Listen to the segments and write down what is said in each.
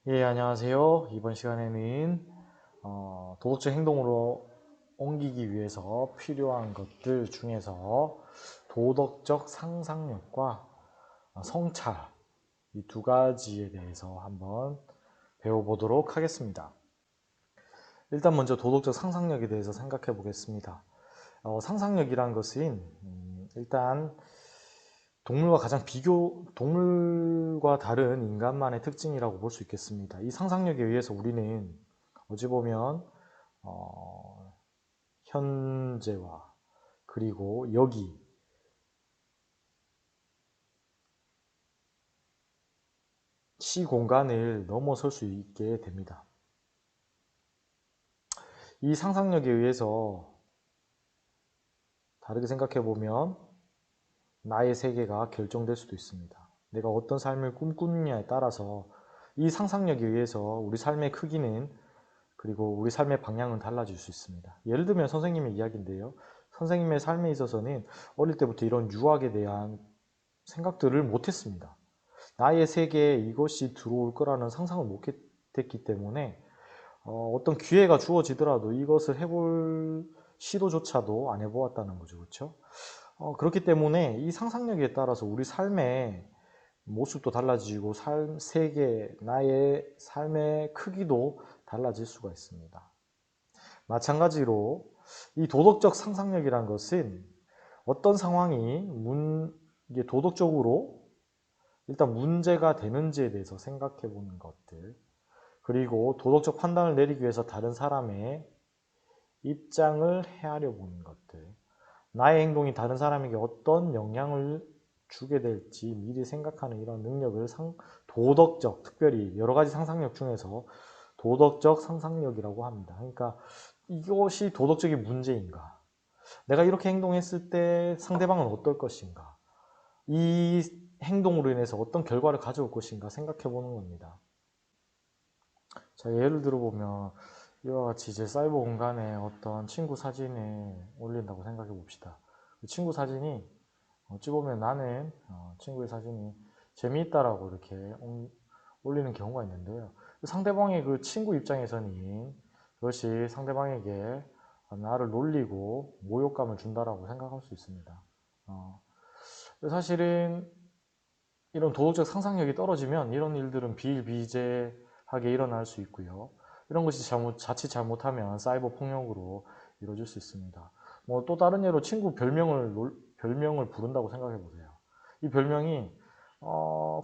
예, 안녕하세요. 이번 시간에는 도덕적 행동으로 옮기기 위해서 필요한 것들 중에서 도덕적 상상력과 성찰, 이 두 가지에 대해서 한번 배워보도록 하겠습니다. 일단 먼저 도덕적 상상력에 대해서 생각해 보겠습니다. 상상력이란 것은 일단 동물과 다른 인간만의 특징이라고 볼 수 있겠습니다. 이 상상력에 의해서 우리는 어찌 보면 현재와 그리고 여기 시공간을 넘어설 수 있게 됩니다. 이 상상력에 의해서 다르게 생각해 보면 나의 세계가 결정될 수도 있습니다. 내가 어떤 삶을 꿈꾸느냐에 따라서 이 상상력에 의해서 우리 삶의 크기는 그리고 우리 삶의 방향은 달라질 수 있습니다. 예를 들면 선생님의 이야기인데요. 선생님의 삶에 있어서는 어릴 때부터 이런 유학에 대한 생각들을 못했습니다. 나의 세계에 이것이 들어올 거라는 상상을 못했기 때문에 어떤 기회가 주어지더라도 이것을 해볼 시도조차도 안 해보았다는 거죠. 그렇죠? 그렇기 때문에 이 상상력에 따라서 우리 삶의 모습도 달라지고 세계, 나의 삶의 크기도 달라질 수가 있습니다. 마찬가지로 이 도덕적 상상력이란 것은 어떤 상황이 이게 도덕적으로 일단 문제가 되는지에 대해서 생각해 보는 것들, 그리고 도덕적 판단을 내리기 위해서 다른 사람의 입장을 헤아려 보는 것들, 나의 행동이 다른 사람에게 어떤 영향을 주게 될지 미리 생각하는 이런 능력을 도덕적, 특별히 여러 가지 상상력 중에서 도덕적 상상력이라고 합니다. 그러니까 이것이 도덕적인 문제인가? 내가 이렇게 행동했을 때 상대방은 어떨 것인가? 이 행동으로 인해서 어떤 결과를 가져올 것인가 생각해 보는 겁니다. 자, 예를 들어보면 이와 같이 제 사이버 공간에 어떤 친구 사진을 올린다고 생각해 봅시다. 그 친구 사진이 어찌 보면 나는 친구의 사진이 재미있다라고 이렇게 올리는 경우가 있는데요. 상대방의 그 친구 입장에서는 그것이 상대방에게 나를 놀리고 모욕감을 준다라고 생각할 수 있습니다. 사실은 이런 도덕적 상상력이 떨어지면 이런 일들은 비일비재하게 일어날 수 있고요. 이런 것이 자칫 잘못하면 사이버 폭력으로 이루어질 수 있습니다. 뭐 또 다른 예로 친구 별명을 부른다고 생각해 보세요. 이 별명이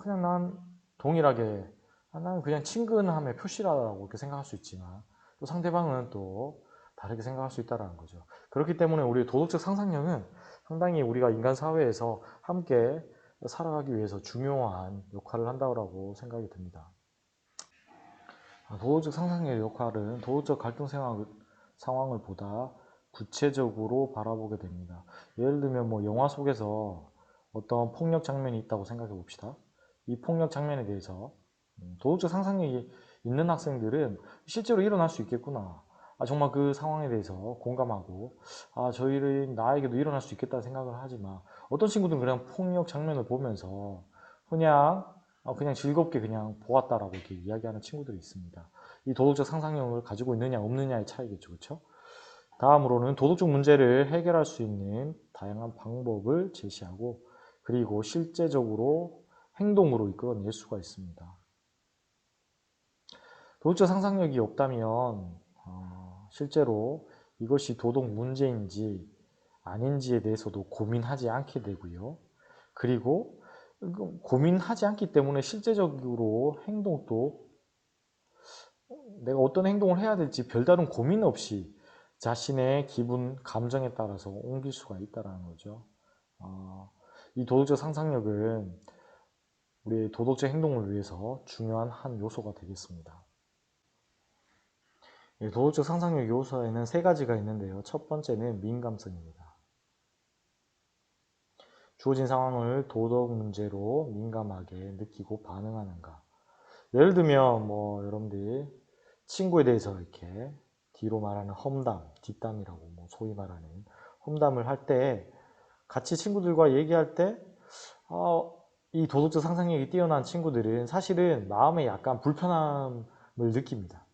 그냥 난 동일하게 난 그냥 친근함의 표시라고 이렇게 생각할 수 있지만 또 상대방은 또 다르게 생각할 수 있다는 거죠. 그렇기 때문에 우리 도덕적 상상력은 상당히 우리가 인간 사회에서 함께 살아가기 위해서 중요한 역할을 한다고 생각이 듭니다. 도덕적 상상력의 역할은 도덕적 갈등 상황을 보다 구체적으로 바라보게 됩니다. 예를 들면 뭐 영화 속에서 어떤 폭력 장면이 있다고 생각해 봅시다. 이 폭력 장면에 대해서 도덕적 상상력이 있는 학생들은 실제로 일어날 수 있겠구나. 정말 그 상황에 대해서 공감하고 저희를 나에게도 일어날 수 있겠다는 생각을 하지만 어떤 친구들은 그냥 폭력 장면을 보면서 그냥 그냥 즐겁게 그냥 보았다라고 이렇게 이야기하는 친구들이 있습니다. 이 도덕적 상상력을 가지고 있느냐 없느냐의 차이겠죠. 그렇죠? 다음으로는 도덕적 문제를 해결할 수 있는 다양한 방법을 제시하고 그리고 실제적으로 행동으로 이끌어낼 수가 있습니다. 도덕적 상상력이 없다면 실제로 이것이 도덕 문제인지 아닌지에 대해서도 고민하지 않게 되고요. 그리고 고민하지 않기 때문에 실제적으로 행동도 내가 어떤 행동을 해야 될지 별다른 고민 없이 자신의 기분, 감정에 따라서 옮길 수가 있다는 거죠. 이 도덕적 상상력은 우리의 도덕적 행동을 위해서 중요한 한 요소가 되겠습니다. 도덕적 상상력 요소에는 세 가지가 있는데요. 첫 번째는 민감성입니다. 주어진 상황을 도덕 문제로 민감하게 느끼고 반응하는가. 예를 들면 뭐 여러분들이 친구에 대해서 이렇게 뒤로 말하는 험담, 뒷담이라고 뭐 소위 말하는 험담을 할 때 같이 친구들과 얘기할 때 이 도덕적 상상력이 뛰어난 친구들은 사실은 마음에 약간 불편함을 느낍니다.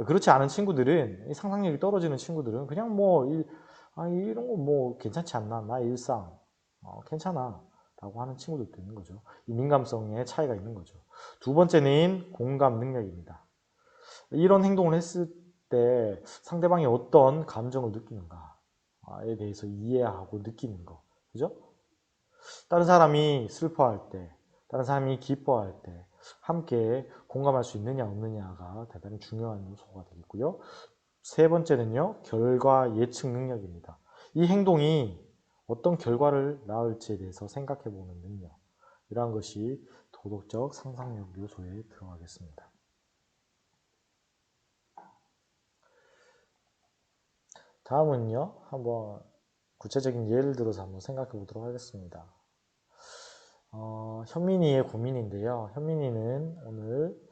그렇지 않은 친구들은, 상상력이 떨어지는 친구들은 그냥 뭐, 이런 거 뭐 괜찮지 않나? 나 일상, 괜찮아. 라고 하는 친구들도 있는 거죠. 이 민감성의 차이가 있는 거죠. 두 번째는 공감 능력입니다. 이런 행동을 했을 때 상대방이 어떤 감정을 느끼는가에 대해서 이해하고 느끼는 거. 그죠? 다른 사람이 슬퍼할 때, 다른 사람이 기뻐할 때 함께 공감할 수 있느냐 없느냐가 대단히 중요한 요소가 되겠고요. 세 번째는요, 결과 예측 능력입니다. 이 행동이 어떤 결과를 낳을지에 대해서 생각해보는 능력, 이러한 것이 도덕적 상상력 요소에 들어가겠습니다. 다음은요, 한번 구체적인 예를 들어서 한번 생각해 보도록 하겠습니다. 현민이의 고민인데요. 현민이는 오늘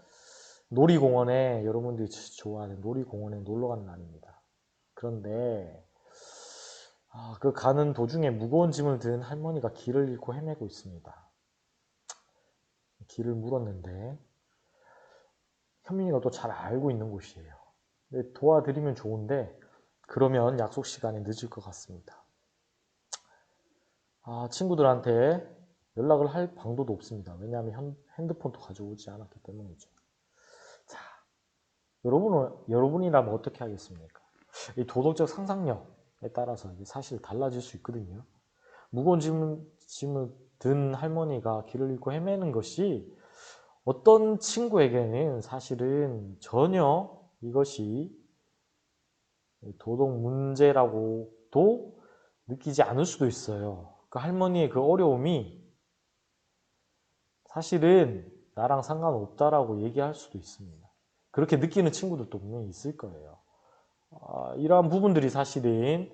놀이공원에, 여러분들이 좋아하는 놀이공원에 놀러 가는 날입니다. 그런데 그 가는 도중에 무거운 짐을 든 할머니가 길을 잃고 헤매고 있습니다. 길을 물었는데 현민이가 또 잘 알고 있는 곳이에요. 근데 도와드리면 좋은데 그러면 약속 시간이 늦을 것 같습니다. 친구들한테 연락을 할 방도도 없습니다. 왜냐하면 핸드폰도 가져오지 않았기 때문이죠. 자, 여러분이라면 어떻게 하겠습니까? 이 도덕적 상상력에 따라서 이게 사실 달라질 수 있거든요. 무거운 짐을 든 할머니가 길을 잃고 헤매는 것이 어떤 친구에게는 사실은 전혀 이것이 도덕 문제라고도 느끼지 않을 수도 있어요. 그 할머니의 그 어려움이 사실은 나랑 상관없다라고 얘기할 수도 있습니다. 그렇게 느끼는 친구들도 분명히 있을 거예요. 이러한 부분들이 사실은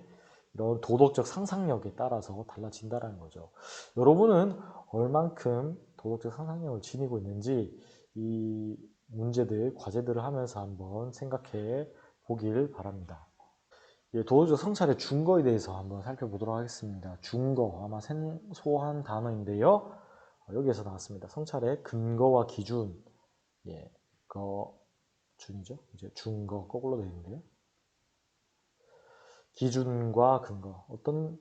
이런 도덕적 상상력에 따라서 달라진다는 거죠. 여러분은 얼만큼 도덕적 상상력을 지니고 있는지 이 문제들, 과제들을 하면서 한번 생각해 보길 바랍니다. 도덕적 성찰의 준거에 대해서 한번 살펴보도록 하겠습니다. 준거, 아마 생소한 단어인데요. 여기에서 나왔습니다. 성찰의 근거와 기준, 준이죠. 이제 준거 거꾸로 되어 있는데요. 기준과 근거, 어떤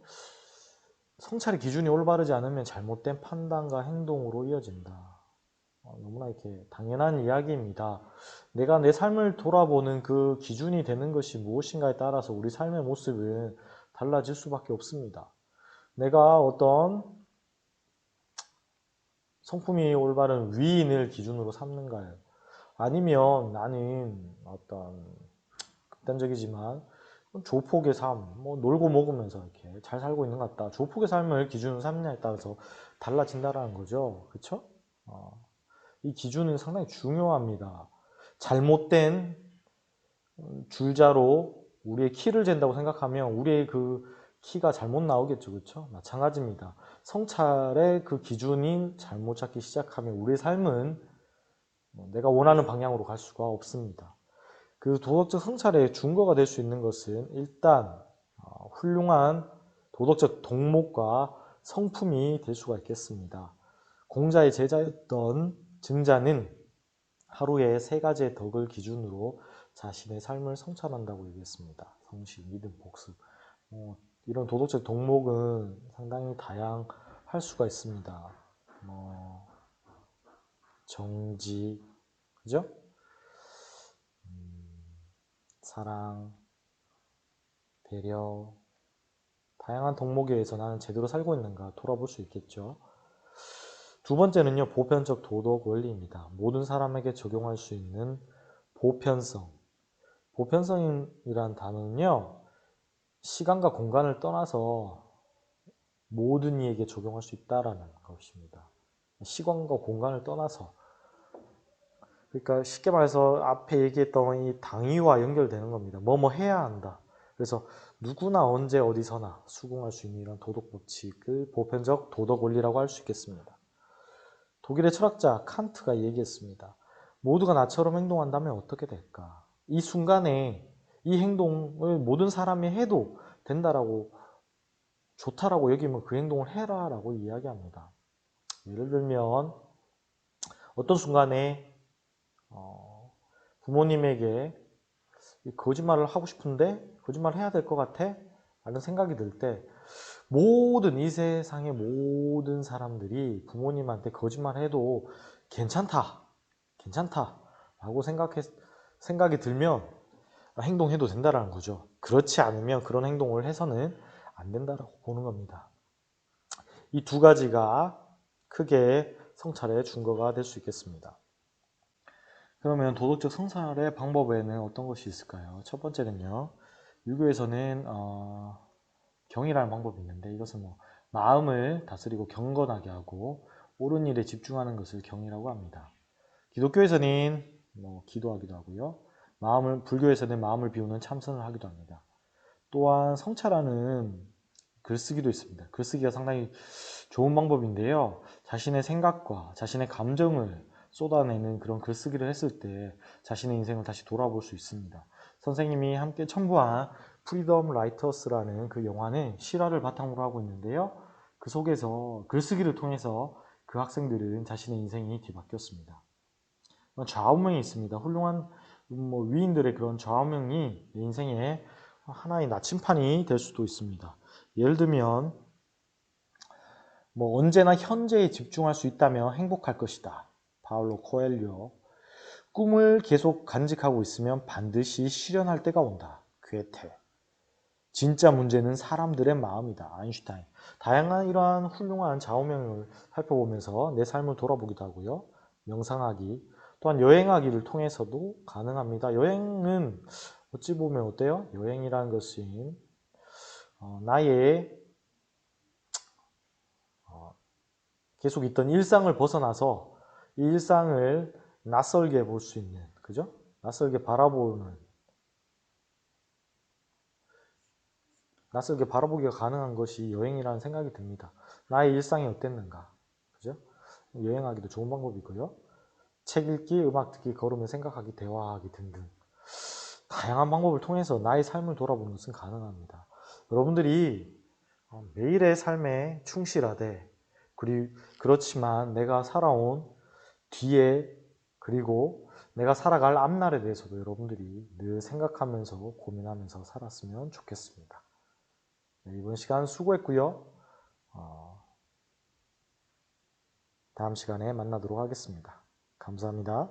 성찰의 기준이 올바르지 않으면 잘못된 판단과 행동으로 이어진다. 너무나 이렇게 당연한 이야기입니다. 내가 내 삶을 돌아보는 그 기준이 되는 것이 무엇인가에 따라서 우리 삶의 모습은 달라질 수밖에 없습니다. 내가 어떤 성품이 올바른 위인을 기준으로 삼는가요? 아니면 나는 어떤 극단적이지만 조폭의 삶, 뭐 놀고 먹으면서 이렇게 잘 살고 있는 것 같다. 조폭의 삶을 기준으로 삼느냐에 따라서 달라진다라는 거죠. 그렇죠? 이 기준은 상당히 중요합니다. 잘못된 줄자로 우리의 키를 잰다고 생각하면 우리의 그 키가 잘못 나오겠죠. 그렇죠? 마찬가지입니다. 성찰의 그 기준인 잘못 찾기 시작하면 우리의 삶은 내가 원하는 방향으로 갈 수가 없습니다. 그 도덕적 성찰의 준거가 될 수 있는 것은 일단 훌륭한 도덕적 덕목과 성품이 될 수가 있겠습니다. 공자의 제자였던 증자는 하루에 3가지의 덕을 기준으로 자신의 삶을 성찰한다고 얘기했습니다. 성실, 믿음, 복습. 이런 도덕적 덕목은 상당히 다양할 수가 있습니다. 정지, 그죠? 사랑, 배려, 다양한 덕목에 의해서 나는 제대로 살고 있는가 돌아볼 수 있겠죠. 두 번째는요, 보편적 도덕 원리입니다. 모든 사람에게 적용할 수 있는 보편성. 보편성이란 단어는요, 시간과 공간을 떠나서 모든 이에게 적용할 수 있다라는 것입니다. 시간과 공간을 떠나서. 그러니까 쉽게 말해서 앞에 얘기했던 이 당위와 연결되는 겁니다. 뭐뭐 해야 한다. 그래서 누구나 언제 어디서나 수긍할 수 있는 이런 도덕 법칙을 보편적 도덕 원리라고 할 수 있겠습니다. 독일의 철학자 칸트가 얘기했습니다. 모두가 나처럼 행동한다면 어떻게 될까? 이 순간에 이 행동을 모든 사람이 해도 된다라고, 좋다라고 여기면 그 행동을 해라라고 이야기합니다. 예를 들면 어떤 순간에 부모님에게 거짓말을 하고 싶은데 거짓말을 해야 될 것 같아? 라는 생각이 들 때 이 세상의 모든 사람들이 부모님한테 거짓말해도 괜찮다, 괜찮다 라고 생각이 들면 행동해도 된다라는 거죠. 그렇지 않으면 그런 행동을 해서는 안 된다라고 보는 겁니다. 이 두 가지가 크게 성찰의 준거가 될 수 있겠습니다. 그러면 도덕적 성찰의 방법에는 어떤 것이 있을까요? 첫 번째는요. 유교에서는 경이라는 방법이 있는데 이것은 마음을 다스리고 경건하게 하고 옳은 일에 집중하는 것을 경이라고 합니다. 기독교에서는 기도하기도 하고요. 불교에서는 마음을 비우는 참선을 하기도 합니다. 또한 성찰하는 글쓰기도 있습니다. 글쓰기가 상당히 좋은 방법인데요. 자신의 생각과 자신의 감정을 쏟아내는 그런 글쓰기를 했을 때 자신의 인생을 다시 돌아볼 수 있습니다. 선생님이 함께 첨부한 프리덤 라이터스라는 그 영화는 실화를 바탕으로 하고 있는데요. 그 속에서 글쓰기를 통해서 그 학생들은 자신의 인생이 뒤바뀌었습니다. 좌우명이 있습니다. 훌륭한 위인들의 그런 좌우명이 내 인생의 하나의 나침판이 될 수도 있습니다. 예를 들면 언제나 현재에 집중할 수 있다면 행복할 것이다. 파울로 코엘료. 꿈을 계속 간직하고 있으면 반드시 실현할 때가 온다. 괴테. 진짜 문제는 사람들의 마음이다. 아인슈타인. 다양한 이러한 훌륭한 좌우명을 살펴보면서 내 삶을 돌아보기도 하고요. 명상하기, 또한 여행하기를 통해서도 가능합니다. 여행은 어찌 보면 어때요? 여행이라는 것이 나의 계속 있던 일상을 벗어나서 이 일상을 낯설게 볼 수 있는, 그죠? 낯설게 바라보기가 가능한 것이 여행이라는 생각이 듭니다. 나의 일상이 어땠는가, 그죠? 여행하기도 좋은 방법이고요. 책 읽기, 음악 듣기, 걸으며 생각하기, 대화하기 등등 다양한 방법을 통해서 나의 삶을 돌아보는 것은 가능합니다. 여러분들이 매일의 삶에 충실하되 그렇지만 내가 살아온 뒤에 그리고 내가 살아갈 앞날에 대해서도 여러분들이 늘 생각하면서 고민하면서 살았으면 좋겠습니다. 네, 이번 시간 수고했고요. 다음 시간에 만나도록 하겠습니다. 감사합니다.